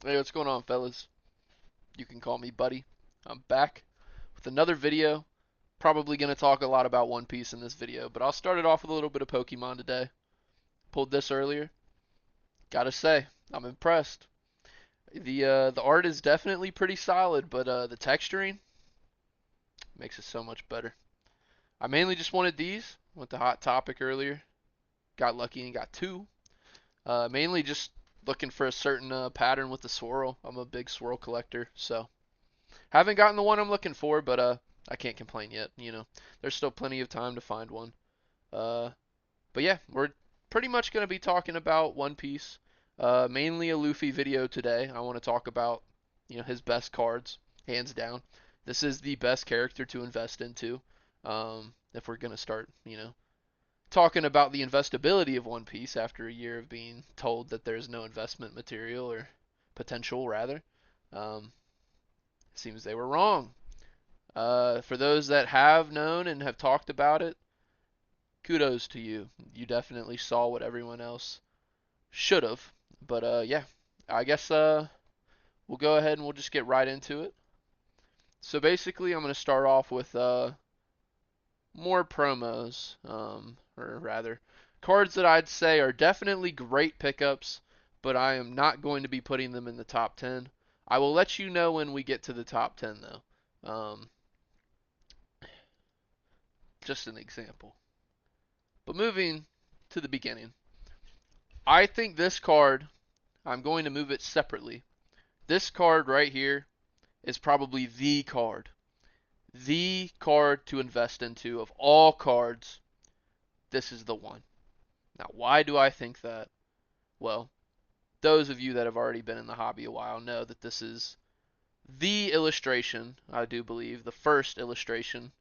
Hey, what's going on, fellas? You can call me Buddy. I'm back with another video. Probably going to talk a lot about One Piece in this video, but I'll start it off with a little bit of Pokemon today. Pulled this earlier. Gotta say, I'm impressed. The art is definitely pretty solid, but the texturing makes it so much better. I mainly just wanted these. Went to Hot Topic earlier. Got lucky and got two. Mainly just looking for a certain pattern with the swirl. I'm a big swirl collector, so haven't gotten the one I'm looking for, but I can't complain yet. There's still plenty of time to find one. Uh, but yeah, we're pretty much going to be talking about One Piece. Mainly a Luffy video today. I want to talk about, his best cards, hands down. This is the best character to invest into. If we're going to start, talking about the investability of One Piece after a year of being told that there's no investment material or potential rather. Um, Seems they were wrong. For those that have known and have talked about it, kudos to you. You definitely saw what everyone else should have. But yeah, I guess we'll go ahead and we'll just get right into it. So basically, I'm going to start off with more promos, or rather, cards that I'd say are definitely great pickups, but I am not going to be putting them in the top 10. I will let you know when we get to the top 10, though. Just an example. But moving to the beginning, I think this card, I'm going to move it separately. This card right here is probably the card to invest into of all cards. This is the one. Now, why do I think that? Well, those of you that have already been in the hobby a while know that this is the illustration, I do believe, the first illustration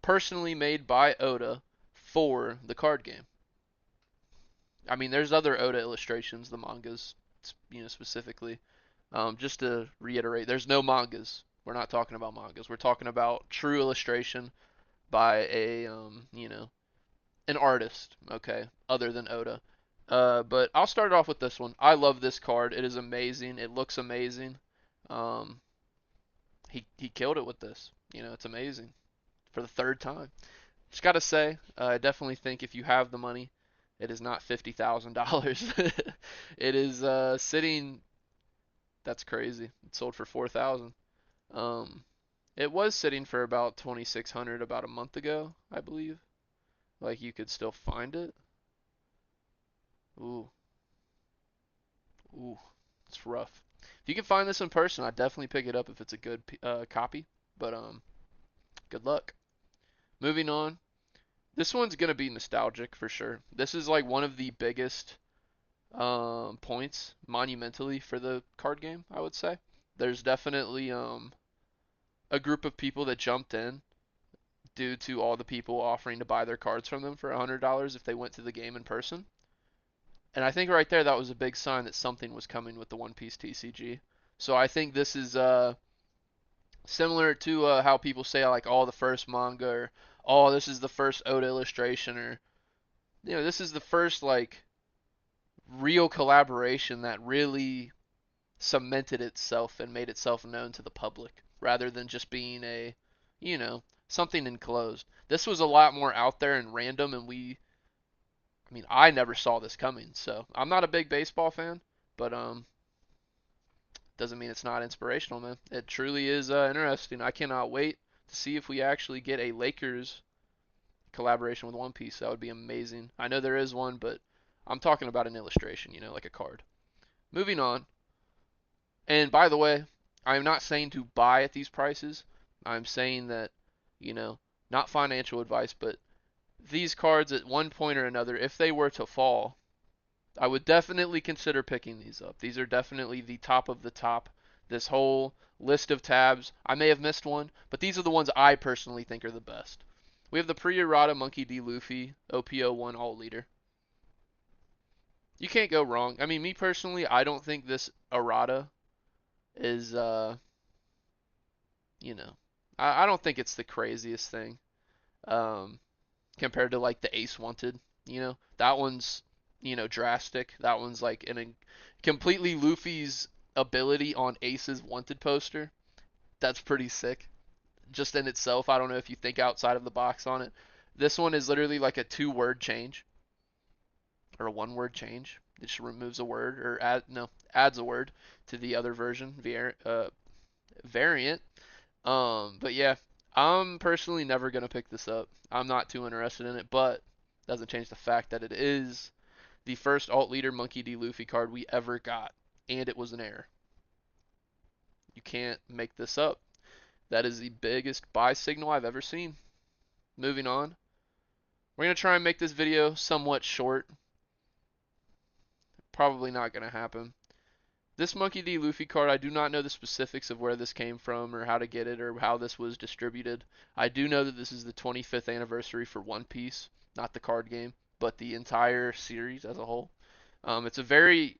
personally made by Oda for the card game. I mean, there's other Oda illustrations, the mangas, specifically. Just to reiterate, there's no mangas. We're not talking about mangas. We're talking about true illustration by an artist, okay, other than Oda. But I'll start off with this one. I love this card. It is amazing. It looks amazing. Um, he killed it with this. It's amazing for the third time. Just gotta say, I definitely think if you have the money, it is not $50,000. It is sitting. That's crazy. It sold for 4,000. Um, it was sitting for about 2,600 about a month ago, I believe. Like you could still find it. Ooh, ooh, it's rough. If you can find this in person, I'd definitely pick it up if it's a good copy. But good luck. Moving on. This one's gonna be nostalgic for sure. This is like one of the biggest points monumentally for the card game, I would say. There's definitely a group of people that jumped in due to all the people offering to buy their cards from them for $100 if they went to the game in person. And I think right there that was a big sign that something was coming with the One Piece TCG. So I think this is similar to how people say like, oh, the first manga, or oh, this is the first Oda illustration, or this is the first like real collaboration that really cemented itself and made itself known to the public rather than just being you know, something enclosed. This was a lot more out there and random, and I mean, I never saw this coming. So I'm not a big baseball fan, but doesn't mean it's not inspirational, man. It truly is interesting. I cannot wait to see if we actually get a Lakers collaboration with One Piece. That would be amazing. I know there is one, but I'm talking about an illustration, like a card. Moving on. And by the way, I'm not saying to buy at these prices. I'm saying that, you know, not financial advice, but these cards at one point or another, if they were to fall, I would definitely consider picking these up. These are definitely the top of the top. This whole list of tabs, I may have missed one, but these are the ones I personally think are the best. We have the pre-errata Monkey D. Luffy OPO1 All Leader. You can't go wrong. I mean, me personally, I don't think this errata is, you know, I don't think it's the craziest thing um, compared to like the Ace Wanted. That one's drastic. That one's like in a completely Luffy's ability on Ace's wanted poster. That's pretty sick. Just in itself, I don't know if you think outside of the box on it. This one is literally like a two-word change or a one-word change. It just removes a word or adds a word to the other version variant. But yeah, I'm personally never gonna pick this up. I'm not too interested in it, but doesn't change the fact that it is the first alt leader Monkey D. Luffy card we ever got, and it was an error. You can't make this up. That is the biggest buy signal I've ever seen. Moving on. We're going to try and make this video somewhat short. Probably not going to happen. This Monkey D. Luffy card, I do not know the specifics of where this came from or how to get it or how this was distributed. I do know that this is the 25th anniversary for One Piece, not the card game, but the entire series as a whole. It's a very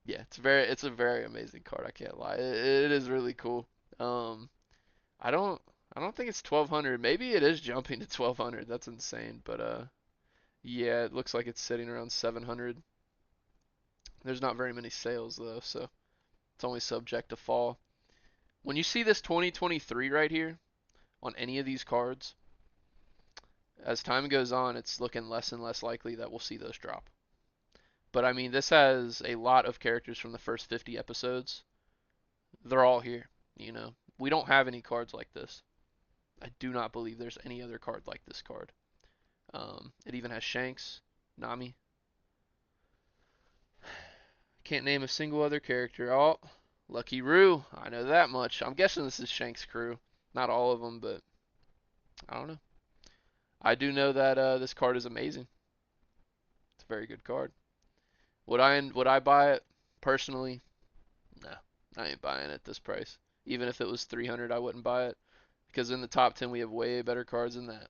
Yeah, it's a very amazing card. I can't lie. It is really cool. Um, I don't I don't think it's 1200. Maybe it is jumping to 1200. That's insane. But yeah, it looks like it's sitting around 700. There's not very many sales though, so it's only subject to fall. When you see this 2023 right here on any of these cards, as time goes on, it's looking less and less likely that we'll see those drop. But I mean, this has a lot of characters from the first 50 episodes. They're all here, you know. We don't have any cards like this. I do not believe there's any other card like this card. It even has Shanks, Nami. Can't name a single other character. Oh, Lucky Roo. I know that much. I'm guessing this is Shanks' crew. Not all of them, but I don't know. I do know that this card is amazing. It's a very good card. Would I buy it personally? No, I ain't buying it at this price. Even if it was 300, I wouldn't buy it because in the top 10 we have way better cards than that.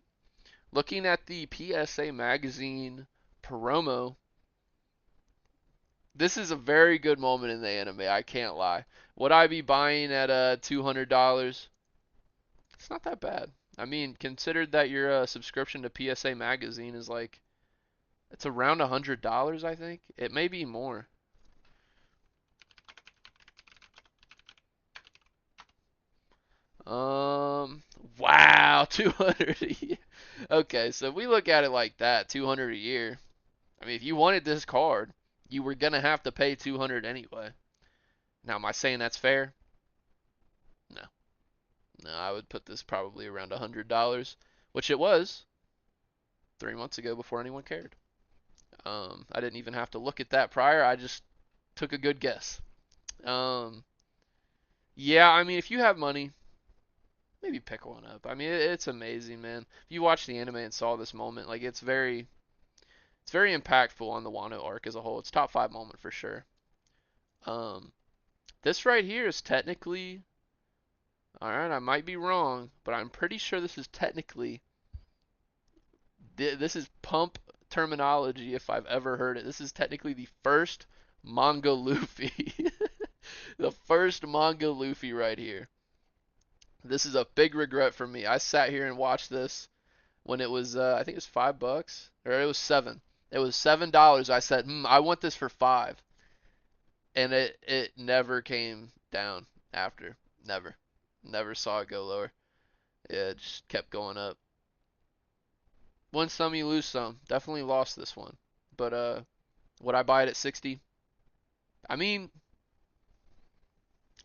Looking at the PSA Magazine promo, this is a very good moment in the anime. I can't lie. Would I be buying at $200? It's not that bad. I mean, considered that your subscription to PSA Magazine is like it's around $100, I think. It may be more. Wow, 200. Okay, so if we look at it like that, 200 a year. I mean, if you wanted this card, you were gonna have to pay 200 anyway. Now, am I saying that's fair? No. No, I would put this probably around $100, which it was 3 months ago before anyone cared. I didn't even have to look at that prior. I just took a good guess. Um, yeah, I mean, if you have money, maybe pick one up. I mean, it's amazing, man. If you watch the anime and saw this moment, like it's very impactful on the Wano arc as a whole. It's top 5 moment for sure. Um, this right here is technically, all right, I might be wrong, but I'm pretty sure this is technically, this is pump terminology if I've ever heard it. This is technically the first manga Luffy. The first manga Luffy right here. This is a big regret for me. I sat here and watched this when it was, I think it was $5, or it was seven. It was $7. I said, I want this for 5, and it never came down after. Never saw it go lower. It just kept going up. Win some, you lose some. Definitely lost this one, but would I buy it at 60? I mean,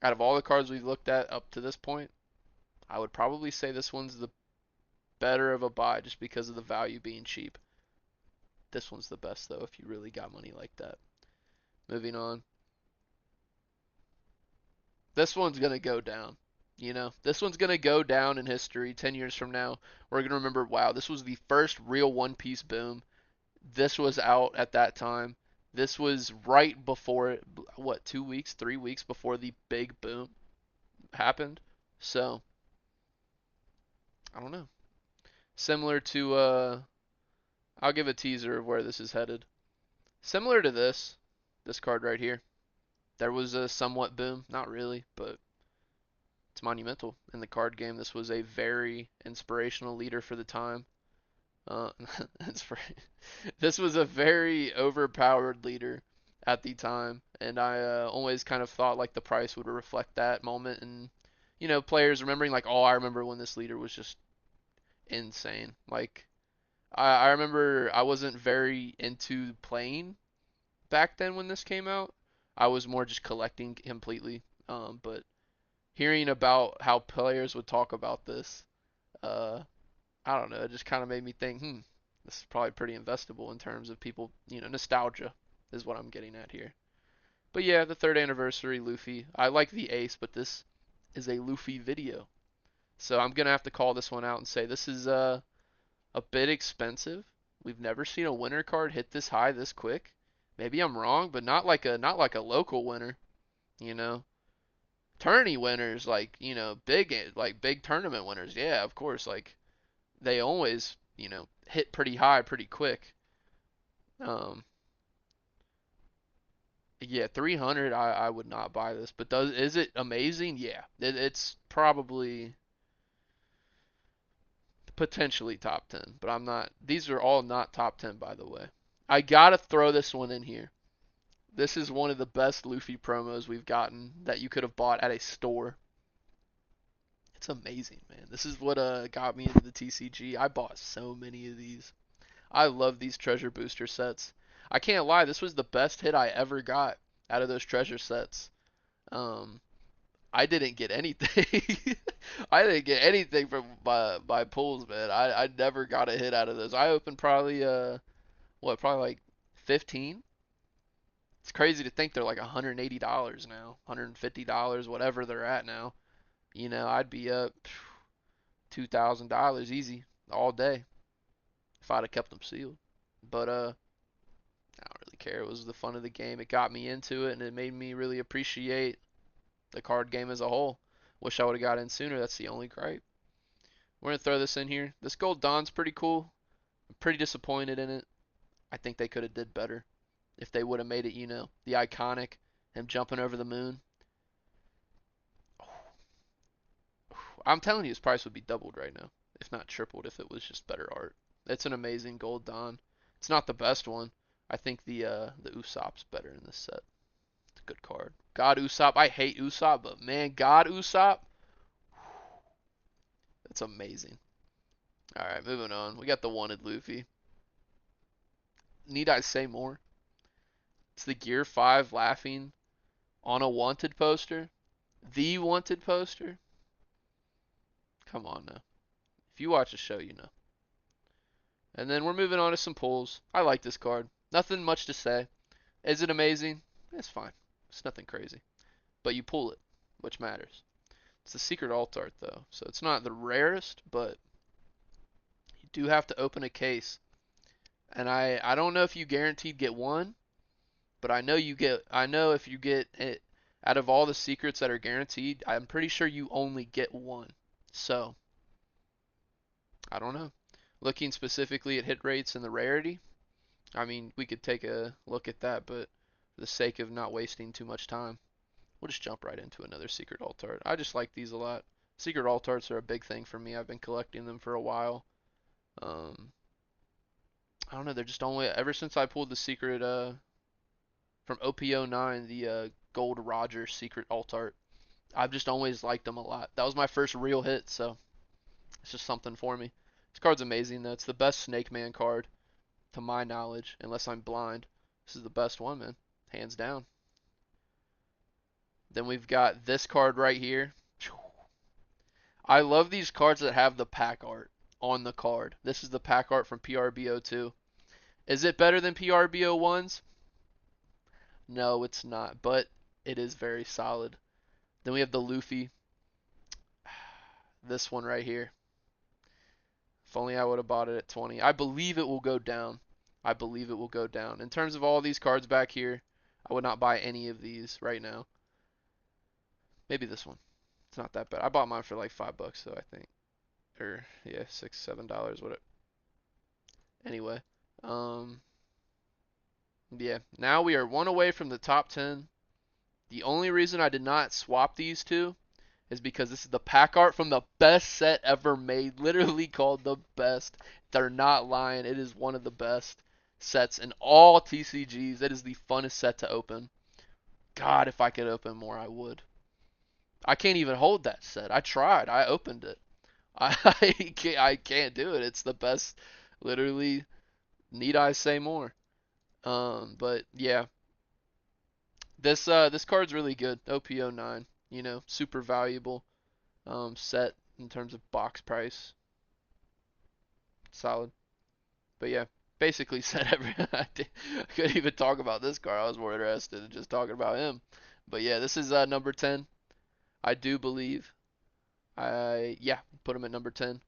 out of all the cards we've looked at up to this point, I would probably say this one's the better of a buy just because of the value being cheap. This one's the best though if you really got money like that. Moving on. This one's going to go down. You know, this one's going to go down in history 10 years from now. We're going to remember, wow, this was the first real One Piece boom. This was out at that time. This was right before it, what, 2 weeks, 3 weeks before the big boom happened. So, I don't know. Similar to, I'll give a teaser of where this is headed. Similar to this card right here. There was a somewhat boom. Not really, but it's monumental in the card game. This was a very inspirational leader for the time. Uh, this was a very overpowered leader at the time, and I always kind of thought like the price would reflect that moment, and players remembering like, oh, I remember when this leader was just insane. Like I remember I wasn't very into playing back then when this came out. I was more just collecting completely. But hearing about how players would talk about this, uh, I don't know, it just kind of made me think, this is probably pretty investable in terms of people, nostalgia is what I'm getting at here. But yeah, the third anniversary Luffy. I like the Ace, but this is a Luffy video. So I'm gonna have to call this one out and say this is a bit expensive. We've never seen a winner card hit this high this quick. Maybe I'm wrong, but not like a local winner, you know. Tourney winners like, big tournament winners. Yeah, of course, like they always, hit pretty high pretty quick. Um yeah, 300 I would not buy this, but does is it amazing? Yeah. It's probably potentially top 10, but I'm not. These are all not top 10, by the way. I gotta throw this one in here. This is one of the best Luffy promos we've gotten that you could have bought at a store. It's amazing, man. This is what got me into the TCG. I bought so many of these. I love these treasure booster sets. I can't lie, this was the best hit I ever got out of those treasure sets. Um, I didn't get anything. I didn't get anything from my pulls, man. I never got a hit out of those. I opened probably probably like 15. It's crazy to think they're like $180 now, $150, whatever they're at now. I'd be up $2,000 easy all day if I'd have kept them sealed. But I don't really care. It was the fun of the game. It got me into it, and it made me really appreciate the card game as a whole. Wish I would have got in sooner. That's the only gripe. We're gonna throw this in here. This Gold Dawn's pretty cool. I'm pretty disappointed in it. I think they could have did better if they would have made it, the iconic him jumping over the moon. I'm telling you, his price would be doubled right now, if not tripled, if it was just better art. It's an amazing Gold Dawn. It's not the best one. I think the Usopp's better in this set. It's a good card. God Usopp. I hate Usopp, but man, God Usopp. That's amazing. All right, moving on. We got the wanted Luffy. Need I say more? It's the Gear 5 laughing on a wanted poster. The wanted poster. Come on now. If you watch the show, you know. And then we're moving on to some pulls. I like this card. Nothing much to say. Is it amazing? It's fine. It's nothing crazy. But you pull it, which matters. It's the secret alt art though, so it's not the rarest, but you do have to open a case. And I don't know if you guaranteed get one, but I know if you get it out of all the secrets that are guaranteed, I'm pretty sure you only get one. So, I don't know. Looking specifically at hit rates and the rarity, I mean, we could take a look at that, but for the sake of not wasting too much time, we'll just jump right into another secret alt art. I just like these a lot. Secret alt arts are a big thing for me. I've been collecting them for a while. I don't know, they're just only ever since I pulled the secret from OP09, the Gold Roger secret alt art. I've just always liked them a lot. That was my first real hit, so it's just something for me. This card's amazing though. It's the best Snake Man card to my knowledge, unless I'm blind. This is the best one, man. Hands down. Then we've got this card right here. I love these cards that have the pack art on the card. This is the pack art from PRBO2. Is it better than PRBO1's? No, it's not, but it is very solid. Then we have the Luffy. This one right here. If only I would have bought it at 20. I believe it will go down. I believe it will go down. In terms of all these cards back here, I would not buy any of these right now. Maybe this one. It's not that bad. I bought mine for like $5 though, I think. Or yeah, $6, $7, whatever. Anyway, yeah. Now we are one away from the top 10. The only reason I did not swap these two is because this is the pack art from the best set ever made, literally called the best. They're not lying. It is one of the best. sets in all TCGs. That is the funnest set to open. God, if I could open more, I would. I can't even hold that set. I tried. I opened it. I can't do it. It's the best. Literally, need I say more? But yeah, this card's really good. OPO9, super valuable set in terms of box price. Solid. But yeah, basically said every. I couldn't even talk about this card. I was more interested in just talking about him. But yeah, this is number 10. I do believe. Yeah, put him at number 10.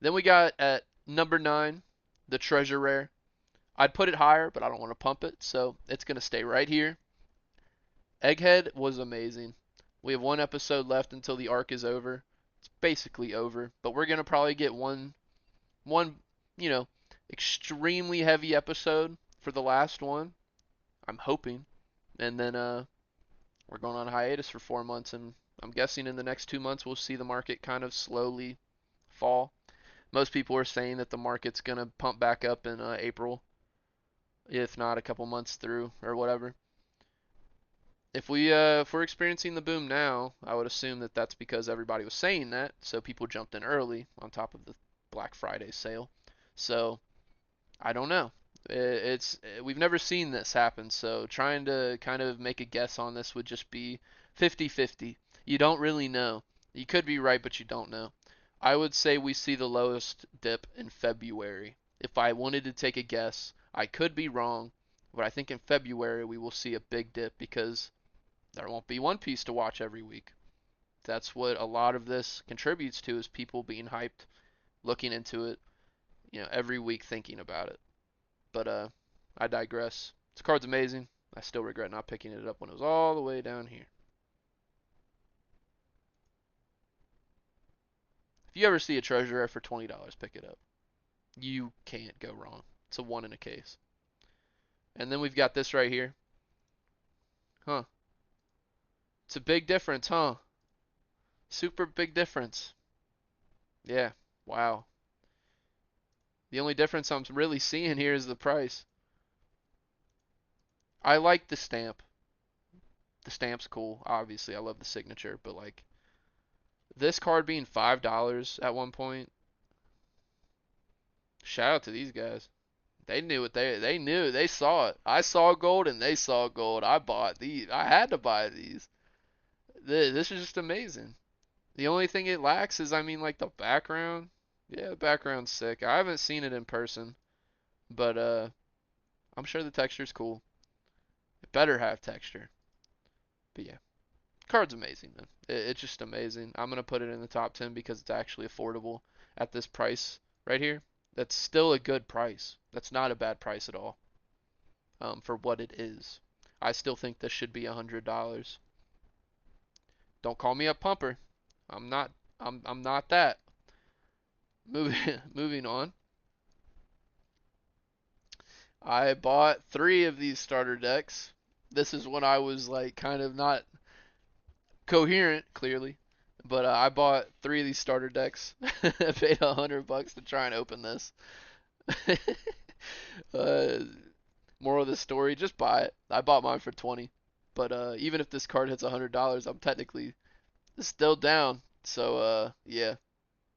Then we got at number 9, the Treasure Rare. I'd put it higher, but I don't want to pump it, so it's going to stay right here. Egghead was amazing. We have one episode left until the arc is over. It's basically over, but we're going to probably get one, you know, extremely heavy episode for the last one. I'm hoping. And then we're going on hiatus for 4 months, and I'm guessing in the next 2 months we'll see the market kind of slowly fall. Most people are saying that the market's going to pump back up in April, if not a couple months through or whatever. If we're experiencing the boom now, I would assume that that's because everybody was saying that, so people jumped in early on top of the Black Friday sale. So I don't know. It's we've never seen this happen, so trying to kind of make a guess on this would just be 50-50. You don't really know. You could be right, but you don't know. I would say we see the lowest dip in February. If I wanted to take a guess, I could be wrong, but I think in February we will see a big dip because there won't be One Piece to watch every week. That's what a lot of this contributes to is people being hyped, looking into it, every week thinking about it. But I digress. This card's amazing. I still regret not picking it up when it was all the way down here. If you ever see a treasure rare for $20, pick it up. You can't go wrong. It's a one in a case. And then we've got this right here. Huh. It's a big difference, huh? Super big difference. Yeah. Wow. The only difference I'm really seeing here is the price. I like the stamp. The stamp's cool. Obviously, I love the signature, but like this card being $5 at one point. Shout out to these guys. They knew what they knew. They saw it. I saw gold and they saw gold. I bought these. I had to buy these. This is just amazing. The only thing it lacks is, I mean, like the background. Yeah, the background's sick. I haven't seen it in person, but I'm sure the texture's cool. It better have texture. But yeah, card's amazing, man. It's just amazing. I'm gonna put it in the top 10 because it's actually affordable at this price right here. That's still a good price. That's not a bad price at all, for what it is. I still think this should be $100. Don't call me a pumper. I'm not. I'm not that. Moving on. I bought 3 of these starter decks. This is when I was like kind of not coherent, clearly. But I bought 3 of these starter decks. I paid $100 to try and open this. uh, Moral of the story: just buy it. I bought mine for 20. But even if this card hits $100, I'm technically still down. So yeah,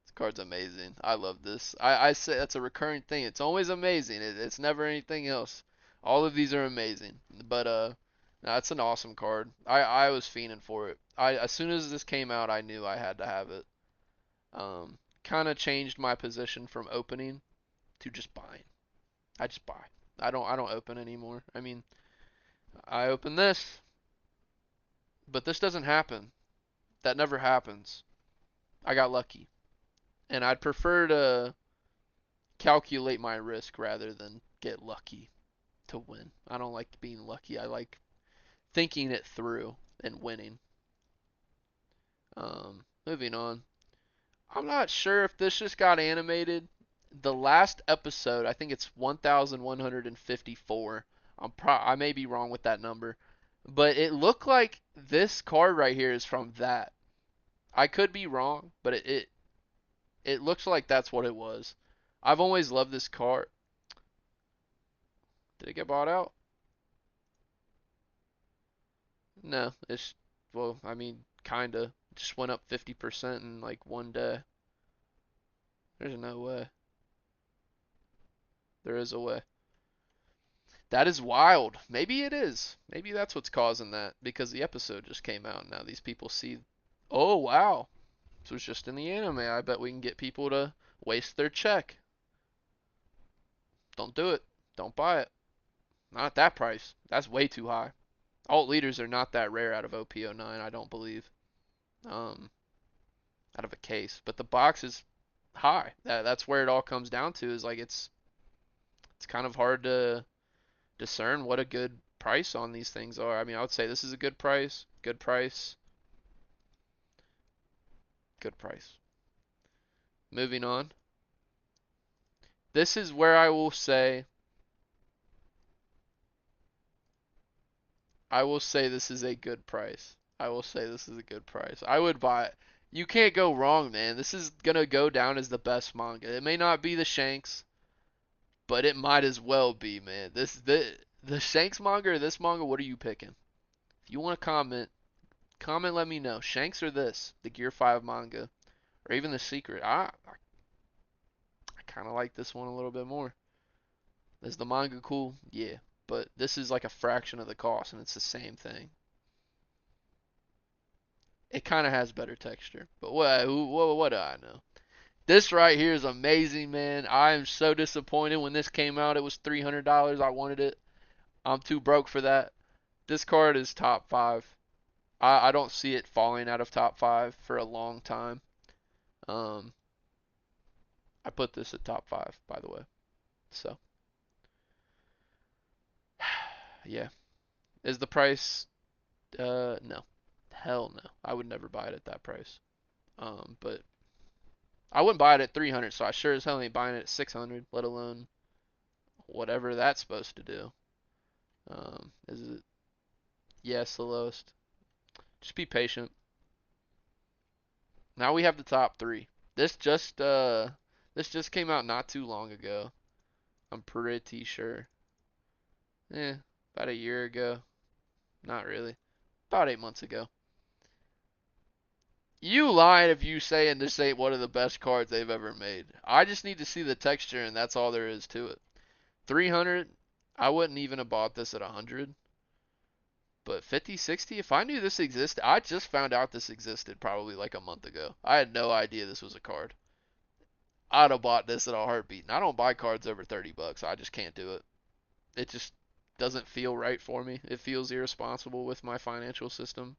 this card's amazing. I love this. I say that's a recurring thing. It's always amazing. It's never anything else. All of these are amazing. But no, it's an awesome card. I was fiending for it. As soon as this came out, I knew I had to have it. Kind of changed my position from opening to just buying. I just buy. I don't open anymore. I mean, I open this, but this doesn't happen. That never happens. I got lucky. And I'd prefer to calculate my risk rather than get lucky to win. I don't like being lucky. I like thinking it through and winning. Moving on. I'm not sure if this just got animated. The last episode, I think it's 1154. I may be wrong with that number, but it looked like this card right here is from that. I could be wrong, but it looks like that's what it was. I've always loved this card. Did it get bought out? No, it's, well, I mean, kinda. It just went up 50% in like one day. There's no way. There is a way. That is wild. Maybe it is. Maybe that's what's causing that because the episode just came out and now these people see. Oh, wow. This was just in the anime. I bet we can get people to waste their check. Don't do it. Don't buy it. Not at that price. That's way too high. Alt leaders are not that rare out of OP09, I don't believe. Um, Out of a case. But the box is high. That's where it all comes down to is like it's kind of hard to discern what a good price on these things are. I mean, I would say this is a good price, good price, good price. Moving on. This is where I will say this is a good price. I will say this is a good price. I would buy it. You can't go wrong, man. This is gonna go down as the best manga. It may not be the Shanks, but it might as well be, man. The Shanks manga or this manga, what are you picking? If you want to comment, let me know. Shanks or this, the Gear 5 manga, or even the Secret. I kind of like this one a little bit more. Is the manga cool? Yeah, but this is like a fraction of the cost, and it's the same thing. It kind of has better texture, but what do I know? This right here is amazing, man. I am so disappointed when this came out. It was $300. I wanted it. I'm too broke for that. This card is top five. I don't see it falling out of top five for a long time. Um, I put this at top five, by the way. So, yeah. Is the price? No. Hell no. I would never buy it at that price. But I wouldn't buy it at 300, so I sure as hell ain't buying it at 600, let alone whatever that's supposed to do. Is it? Yes, the lowest. Just be patient. Now we have the top three. This just came out not too long ago. I'm pretty sure. About a year ago. Not really. About 8 months ago. You lying if you saying this ain't one of the best cards they've ever made. I just need to see the texture and that's all there is to it. 300, I wouldn't even have bought this at 100. But 50, 60, if I knew this existed, I just found out this existed probably like a month ago. I had no idea this was a card. I'd have bought this at a heartbeat. And I don't buy cards over 30 bucks. I just can't do it. It just doesn't feel right for me. It feels irresponsible with my financial system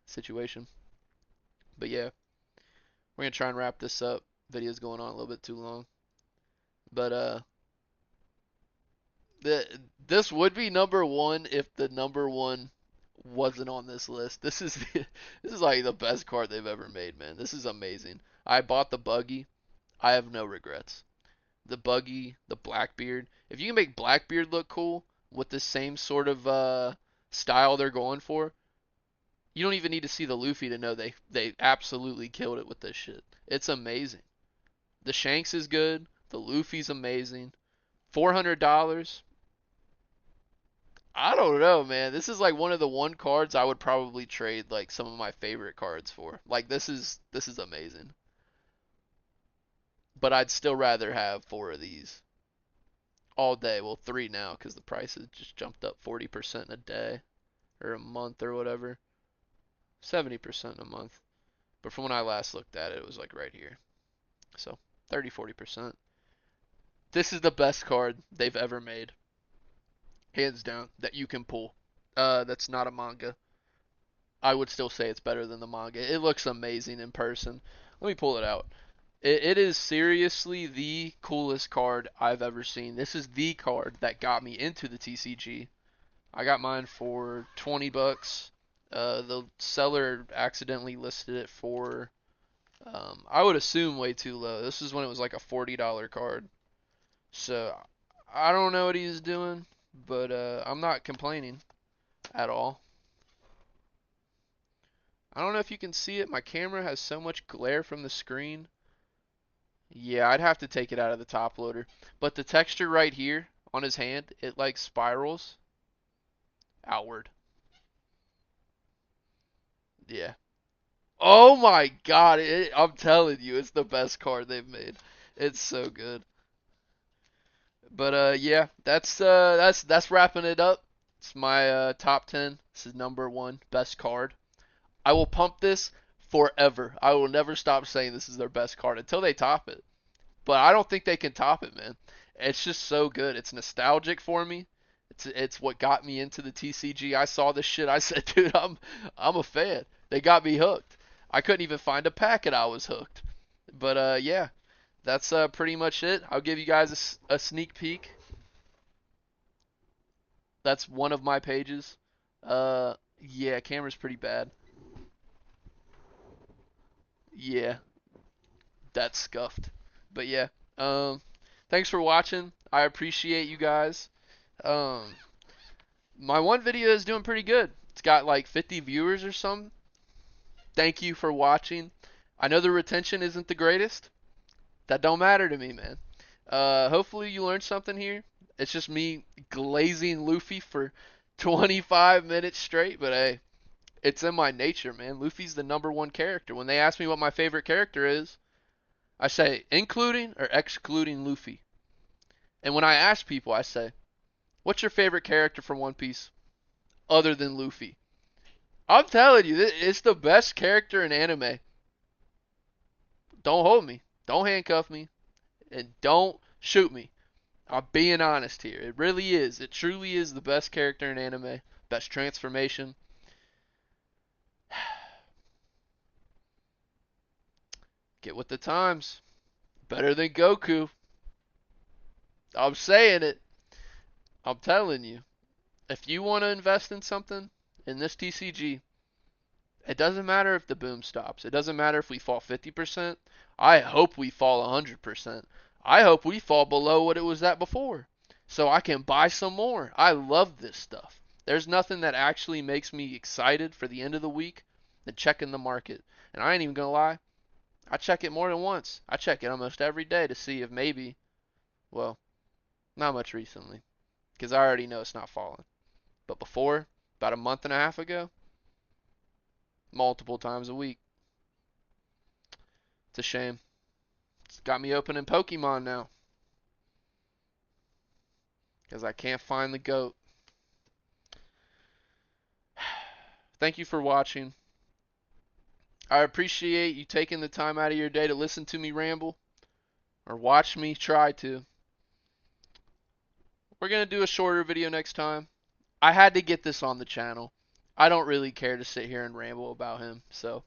situation. But yeah, we're gonna try and wrap this up. Video's going on a little bit too long. But this would be number one if the number one wasn't on this list. This is like the best card they've ever made, man. This is amazing. I bought the buggy. I have no regrets. The buggy, the Blackbeard. If you can make Blackbeard look cool with the same sort of style they're going for, you don't even need to see the Luffy to know they absolutely killed it with this shit. It's amazing. The Shanks is good. The Luffy's amazing. $400. I don't know, man. This is like one of the one cards I would probably trade like some of my favorite cards for. Like this is amazing. But I'd still rather have four of these all day. Well, three now because the price has just jumped up 40% in a day or a month or whatever. 70% in a month. But from when I last looked at it, it was like right here. So 30, 40%. This is the best card they've ever made. Hands down, that you can pull. That's not a manga. I would still say it's better than the manga. It looks amazing in person. Let me pull it out. It is seriously the coolest card I've ever seen. This is the card that got me into the TCG. I got mine for 20 bucks. The seller accidentally listed it for, I would assume way too low. This is when it was like a $40 card. So I don't know what he's doing, but I'm not complaining at all. I don't know if you can see it. My camera has so much glare from the screen. Yeah, I'd have to take it out of the top loader. But the texture right here on his hand, it like spirals outward. Yeah. Oh my God! I'm telling you, it's the best card they've made. It's so good. But yeah, that's wrapping it up. It's my top 10. This is number one best card. I will pump this forever. I will never stop saying this is their best card until they top it. But I don't think they can top it, man. It's just so good. It's nostalgic for me. It's what got me into the TCG. I saw this shit. I said, dude, I'm a fan. They got me hooked. I couldn't even find a packet. I was hooked. But yeah, that's pretty much it. I'll give you guys a sneak peek. That's one of my pages. Yeah, camera's pretty bad. Yeah, that's scuffed. But yeah, thanks for watching. I appreciate you guys. Um, my one video is doing pretty good. It's got like 50 viewers or something. Thank you for watching. I know the retention isn't the greatest. That don't matter to me, man. Hopefully you learned something here. It's just me glazing Luffy for 25 minutes straight, but hey, it's in my nature, man. Luffy's the number one character. When they ask me what my favorite character is, I say including or excluding Luffy. And when I ask people, I say, what's your favorite character from One Piece other than Luffy? I'm telling you, it's the best character in anime. Don't hold me. Don't handcuff me. And don't shoot me. I'm being honest here. It really is. It truly is the best character in anime. Best transformation. Get with the times. Better than Goku. I'm saying it. I'm telling you. If you want to invest in something in this TCG, it doesn't matter if the boom stops. It doesn't matter if we fall 50%. I hope we fall 100%. I hope we fall below what it was at before so I can buy some more. I love this stuff. There's nothing that actually makes me excited for the end of the week than checking the market. And I ain't even going to lie. I check it more than once. I check it almost every day to see if maybe, well, not much recently because I already know it's not falling. But before, about a month and a half ago, multiple times a week. It's a shame. It's got me opening Pokemon now because I can't find the goat. Thank you for watching. I appreciate you taking the time out of your day to listen to me ramble or watch me try to. We're going to do a shorter video next time. I had to get this on the channel. I don't really care to sit here and ramble about him. So,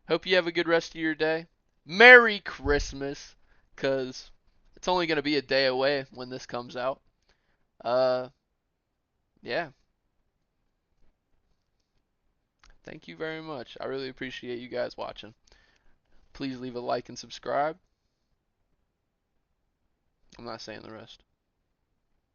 hope you have a good rest of your day. Merry Christmas, because it's only going to be a day away when this comes out. Yeah. Thank you very much. I really appreciate you guys watching. Please leave a like and subscribe. I'm not saying the rest.